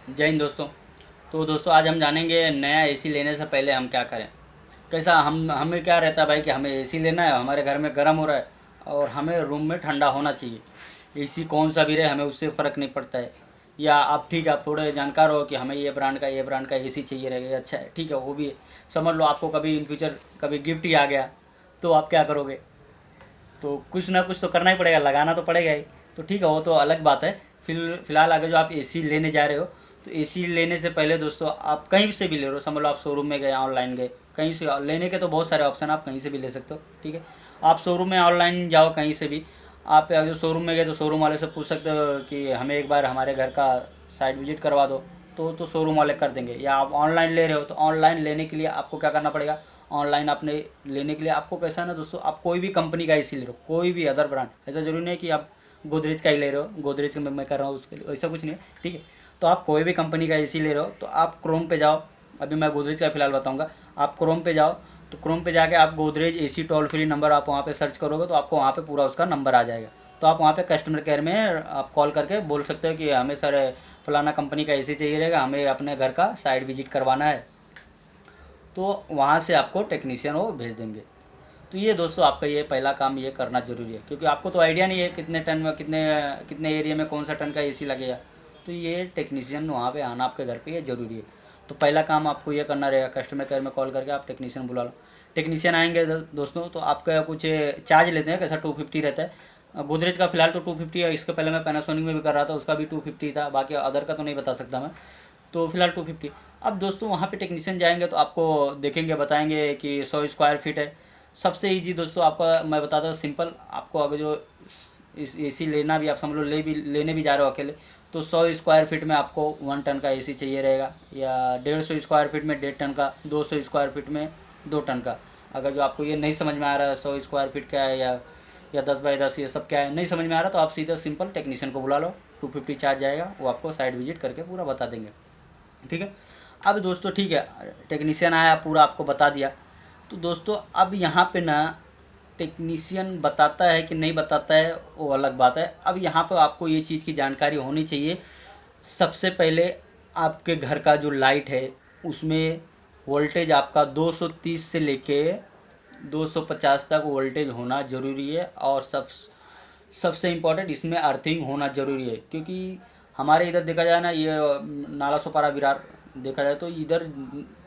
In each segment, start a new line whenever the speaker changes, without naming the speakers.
जय हिंद दोस्तों। तो दोस्तों आज हम जानेंगे नया एसी लेने से पहले हम क्या करें। कैसा हम हमें क्या रहता है भाई कि हमें एसी लेना है, हमारे घर में गर्म हो रहा है और हमें रूम में ठंडा होना चाहिए। एसी कौन सा भी रहे हमें उससे फ़र्क नहीं पड़ता है। या आप ठीक है, आप थोड़े जानकार हो कि हमें ये ब्रांड का एसी चाहिए रहेगा, ये अच्छा है, ठीक है, वो भी है। समझ लो आपको कभी इन फ्यूचर कभी गिफ्ट ही आ गया तो आप क्या करोगे। तो कुछ ना कुछ तो करना ही पड़ेगा, लगाना तो पड़ेगा ही। तो ठीक है, वो तो अलग बात है। फिलहाल अगर जो आप एसी लेने जा रहे हो तो एसी लेने से पहले दोस्तों आप कहीं से भी ले रहे हो, समझ लो आप शोरूम में गए, ऑनलाइन गए, कहीं से लेने के तो बहुत सारे ऑप्शन, आप कहीं से भी ले सकते हो। ठीक है, आप शोरूम में ऑनलाइन जाओ कहीं से भी। आप अगर शोरूम में गए तो शोरूम वाले से पूछ सकते हो कि हमें एक बार हमारे घर का साइट विजिट करवा दो, तो शोरूम वाले कर देंगे। या आप ऑनलाइन ले रहे हो तो ऑनलाइन लेने के लिए आपको क्या करना पड़ेगा। ऑनलाइन आपने लेने के लिए आपको कैसा है ना दोस्तों, आप कोई भी कंपनी का एसी ले रहे हो, कोई भी अदर ब्रांड, ऐसा जरूरी नहीं कि आप गोदरेज का ही ले रहे हो, गोदरेज का मैं कर रहा हूँ उसके लिए ऐसा कुछ नहीं है। ठीक है, तो आप कोई भी कंपनी का एसी ले रहे हो तो आप क्रोम पे जाओ। अभी मैं गोदरेज का फिलहाल बताऊंगा। आप क्रोम पे जाओ, तो क्रोम पे जाके आप Godrej AC toll free number आप वहाँ पे सर्च करोगे तो आपको वहाँ पे पूरा उसका नंबर आ जाएगा। तो आप वहाँ पे कस्टमर केयर में आप कॉल करके बोल सकते हो कि हमें सर फलाना कंपनी का एसी चाहिए रहेगा, हमें अपने घर का साइट विजिट करवाना है। तो वहाँ से आपको टेक्नीशियन वो भेज देंगे। तो ये दोस्तों आपका ये पहला काम ये करना ज़रूरी है, क्योंकि आपको तो आइडिया नहीं है कितने टन में कितने कितने एरिया में कौन सा टन का एसी लगेगा। तो ये टेक्नीशियन वहाँ पे आना आपके घर पे ये ज़रूरी है। तो पहला काम आपको ये करना रहेगा, कस्टमर केयर में कॉल करके आप टेक्नीशियन बुला लो। टेक्नीशियन आएंगे दोस्तों तो आपका कुछ चार्ज लेते हैं, कैसा 250 रहता है। गोदरेज का फिलहाल तो 250 है, इसके पहले मैं पैनासोनिक में भी कर रहा था, उसका भी 250 था, बाकी अदर का तो नहीं बता सकता मैं। तो फिलहाल 250। अब दोस्तों वहाँ पे टेक्नीशियन जाएंगे तो आपको देखेंगे, बताएंगे कि 100 स्क्वायर फीट है। सबसे इजी दोस्तों आपका मैं बताता हूँ सिंपल। आपको अगर जो इस एसी लेना भी, आप समझ लो लेने भी जा रहे हो अकेले, तो 100 स्क्वायर फीट में आपको 1 टन का एसी चाहिए रहेगा, या 150 स्क्वायर फीट में 1.5 टन का, 200 स्क्वायर फीट में 2 टन का। अगर जो आपको ये नहीं समझ में आ रहा है 100 स्क्वायर फीट क्या है या 10 बाई 10 ये सब क्या है नहीं समझ में आ रहा, तो आप सीधा सिंपल टेक्नीशियन को बुला लो। 250 चार्ज जाएगा, वो आपको साइट विजिट करके पूरा बता देंगे। ठीक है, अब दोस्तों ठीक है, टेक्नीशियन आया पूरा आपको बता दिया। तो दोस्तों अब यहाँ पे ना टेक्नीशियन बताता है कि नहीं बताता है वो अलग बात है। अब यहाँ पर आपको ये चीज़ की जानकारी होनी चाहिए। सबसे पहले आपके घर का जो लाइट है उसमें वोल्टेज आपका 230 से लेके 250 तक वोल्टेज होना ज़रूरी है। और सबसे इम्पोर्टेंट इसमें अर्थिंग होना ज़रूरी है, क्योंकि हमारे इधर देखा जाए ना, ये नाला सोपारा विरार देखा जाए तो इधर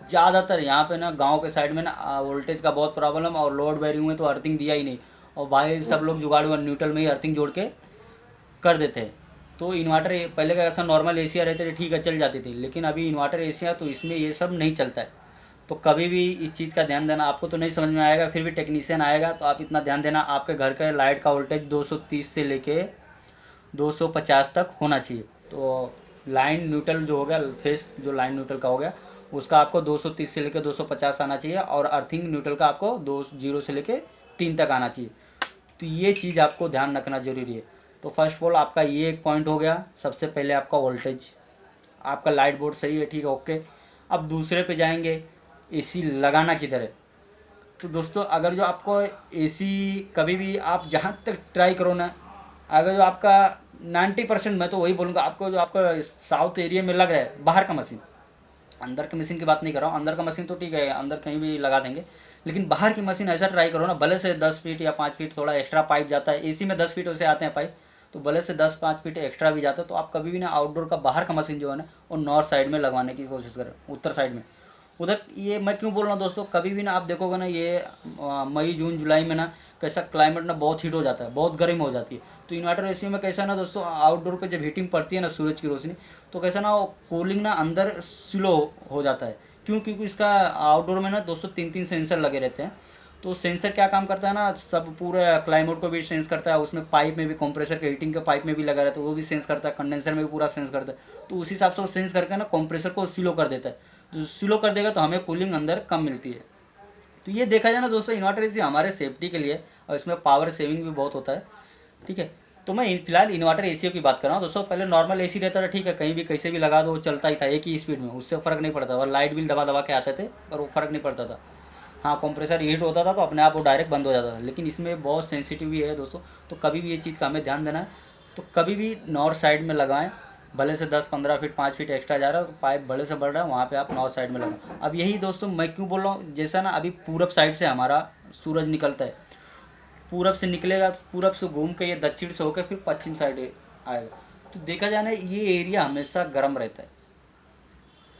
ज़्यादातर यहाँ पे ना गांव के साइड में ना वोल्टेज का बहुत प्रॉब्लम, और लोड बेरिंग में तो अर्थिंग दिया ही नहीं। और भाई सब लोग जुगाड़ हुआ न्यूट्रल में ही अर्थिंग जोड़ के कर देते हैं। तो इन्वर्टर पहले का ऐसा नॉर्मल एसिया रहते थे, ठीक है चल जाती थी, लेकिन अभी इन्वर्टर एसिया तो इसमें ये सब नहीं चलता है। तो कभी भी इस चीज़ का ध्यान देना। आपको तो नहीं समझ में आएगा, फिर भी टेक्नीशियन आएगा तो आप इतना ध्यान देना, आपके घर के लाइट का वोल्टेज 230 से लेके 250 तक होना चाहिए। तो लाइन न्यूट्रल जो हो गया, फेस जो लाइन न्यूट्रल का हो गया, उसका आपको 230 से लेकर 250 आना चाहिए, और अर्थिंग न्यूट्रल का आपको 20 से लेकर 3 तक आना चाहिए। तो ये चीज़ आपको ध्यान रखना जरूरी है। तो फर्स्ट ऑफ ऑल आपका ये एक पॉइंट हो गया। सबसे पहले आपका वोल्टेज, आपका लाइट बोर्ड सही है, ठीक है, ओके। अब दूसरे पे जाएंगे, एसी लगाना किधर है। तो दोस्तों अगर जो आपको एसी कभी भी आप जहाँ तक ट्राई करो ना, अगर जो आपका 90%, मैं तो वही बोलूँगा, आपको जो आपका साउथ एरिया में लग रहा है बाहर का मशीन, अंदर की मशीन की बात नहीं कर रहा हूँ, अंदर का मशीन तो ठीक है, अंदर कहीं भी लगा देंगे, लेकिन बाहर की मशीन ऐसा ट्राई करो ना, भले से 10 फीट या 5 फीट थोड़ा एक्स्ट्रा पाइप जाता है, एसी में 10 फीट वैसे आते हैं पाइप, तो भले से 10-5 फीट एक्स्ट्रा भी जाता है, तो आप कभी भी ना आउटडोर का बाहर का मशीन जो है ना वो नॉर्थ साइड में लगवाने की कोशिश करें, उत्तर साइड में। उधर ये मैं क्यों बोल रहा हूँ दोस्तों, कभी भी ना आप देखोगे ना ये मई जून जुलाई में ना कैसा क्लाइमेट ना बहुत हीट हो जाता है, बहुत गर्म हो जाती है। तो इन्वर्टर एसी में कैसा ना दोस्तों, आउटडोर पे जब हीटिंग पड़ती है ना सूरज की रोशनी, तो कैसा ना कूलिंग ना अंदर स्लो हो जाता है। क्यों? क्योंकि इसका आउटडोर में ना दोस्तों 3-3 सेंसर लगे रहते हैं। तो सेंसर क्या काम करता है ना, सब पूरे क्लाइमेट को भी सेंस करता है, उसमें पाइप में भी कंप्रेसर के हीटिंग के पाइप में भी लगा रहता है, वो भी सेंस करता है, कंडेंसर में भी पूरा सेंस करता है। तो उस हिसाब से वो सेंस करके ना कंप्रेसर को स्लो कर देता है। जो स्लो कर देगा तो हमें कूलिंग अंदर कम मिलती है। तो ये देखा जाए ना दोस्तों, इन्वर्टर एसी हमारे सेफ्टी के लिए, और इसमें पावर सेविंग भी बहुत होता है। ठीक है, तो मैं फिलहाल इन्वर्टर एसी की बात कर रहा हूँ दोस्तों। पहले नॉर्मल एसी रहता था, ठीक है, कहीं भी कैसे भी लगा दो वो चलता ही था एक ही स्पीड में, उससे फ़र्क नहीं पड़ता, और लाइट बिल दबा दबा के आते थे, पर वो फ़र्क नहीं पड़ता था। हाँ, कंप्रेसर हीट होता था तो अपने आप वो डायरेक्ट बंद हो जाता था, लेकिन इसमें बहुत सेंसिटिव भी है दोस्तों। तो कभी भी ये चीज़ का हमें ध्यान देना है। तो कभी भी नॉर्थ साइड में लगाएं, भले से 10-15 फीट 5 फीट एक्स्ट्रा जा रहा है, तो पाइप बड़े से बढ़ रहा है, वहाँ पे आप नॉर्थ साइड में लगा। अब यही दोस्तों मैं क्यों बोल रहा हूँ, जैसा ना अभी पूरब साइड से हमारा सूरज निकलता है, पूरब से निकलेगा तो पूरब से घूम के ये दक्षिण से होकर फिर पश्चिम साइड आएगा। तो देखा जाए ना ये एरिया हमेशा गर्म रहता है।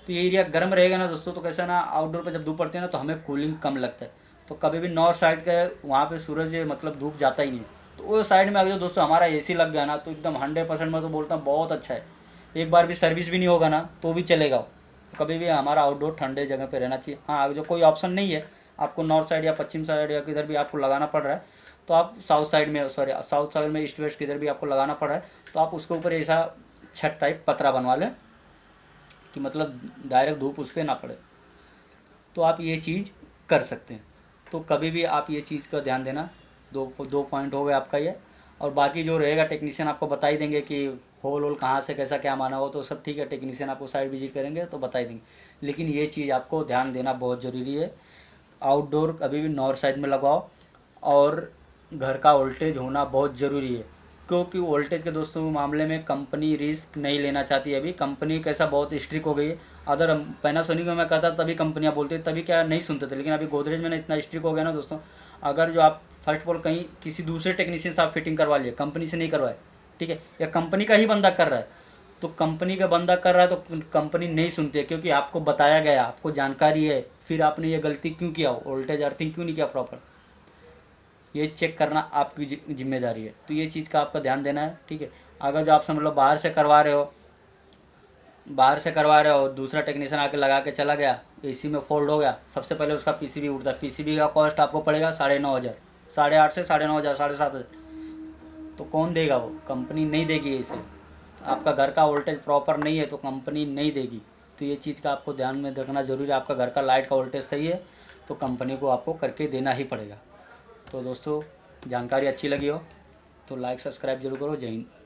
तो ये एरिया गर्म रहेगा ना दोस्तों, तो कैसा ना आउटडोर पे जब धूप पड़ती है ना तो हमें कूलिंग कम लगता है। तो कभी भी नॉर्थ साइड का वहाँ पे सूरज मतलब धूप जाता ही नहीं है। तो वो साइड में अगर दोस्तों हमारा एसी लग गया ना तो एकदम 100% मैं तो बोलता हूँ बहुत अच्छा है। एक बार भी सर्विस भी नहीं होगा ना तो भी चलेगा। तो कभी भी हमारा आउटडोर ठंडे जगह पे रहना चाहिए। हाँ, जो कोई ऑप्शन नहीं है आपको नॉर्थ साइड या पश्चिम साइड या किधर भी आपको लगाना पड़ रहा है, तो आप साउथ साइड में साउथ साइड में ईस्ट वेस्ट किधर भी आपको लगाना पड़ रहा है, तो आप उसके ऊपर ऐसा छत टाइप पतरा बनवा लें कि मतलब डायरेक्ट धूप उस पर ना पड़े। तो आप ये चीज़ कर सकते हैं। तो कभी भी आप ये चीज़ का ध्यान देना। दो पॉइंट हो गए आपका ये। और बाकी जो रहेगा टेक्नीशियन आपको बता ही देंगे कि होल होल कहाँ से कैसा क्या माना हो, तो सब ठीक है, टेक्नीशियन आपको साइड विजिट करेंगे तो बता ही देंगे। लेकिन ये चीज़ आपको ध्यान देना बहुत ज़रूरी है, आउटडोर कभी भी नॉर्थ साइड में लगाओ। और घर का वोल्टेज होना बहुत ज़रूरी है, क्योंकि वोल्टेज के दोस्तों मामले में कंपनी रिस्क नहीं लेना चाहती है। अभी कंपनी कैसा बहुत स्ट्रिक्ट हो गई है। अदर पैनासोनिक में मैं कहता तभी कंपनियां बोलती तभी क्या नहीं सुनते थे, लेकिन अभी गोदरेज में ना इतना स्ट्रिक्ट हो गया ना दोस्तों। अगर जो आप फर्स्ट ऑफ ऑल कहीं किसी दूसरे टेक्नीशियन से आप फिटिंग करवा लिए, कंपनी से नहीं करवाए, ठीक है, या कंपनी का ही बंदा कर रहा है, तो कंपनी का बंदा कर रहा है तो कंपनी नहीं सुनती है, क्योंकि आपको बताया गया, आपको जानकारी है, फिर आपने ये गलती क्यों किया, वोल्टेज अर्थिंग क्यों नहीं किया प्रॉपर, ये चेक करना आपकी जिम्मेदारी है। तो ये चीज़ का आपका ध्यान देना है, ठीक है। अगर जो आपसे मतलब बाहर से करवा रहे हो दूसरा टेक्नीशियन आके लगा के चला गया, एसी में फॉल्ट हो गया, सबसे पहले उसका पीसीबी उठता है। पीसीबी का कॉस्ट आपको पड़ेगा 9,500, 8,500 से 9,500, 7,500। तो कौन देगा? वो कंपनी नहीं देगी। इसे आपका घर का वोल्टेज प्रॉपर नहीं है तो कंपनी नहीं देगी। तो ये चीज़ का आपको ध्यान में रखना जरूरी है। आपका घर का लाइट का वोल्टेज सही है तो कंपनी को आपको करके देना ही पड़ेगा। तो दोस्तों जानकारी अच्छी लगी हो तो लाइक सब्सक्राइब जरूर करो। जय हिंद।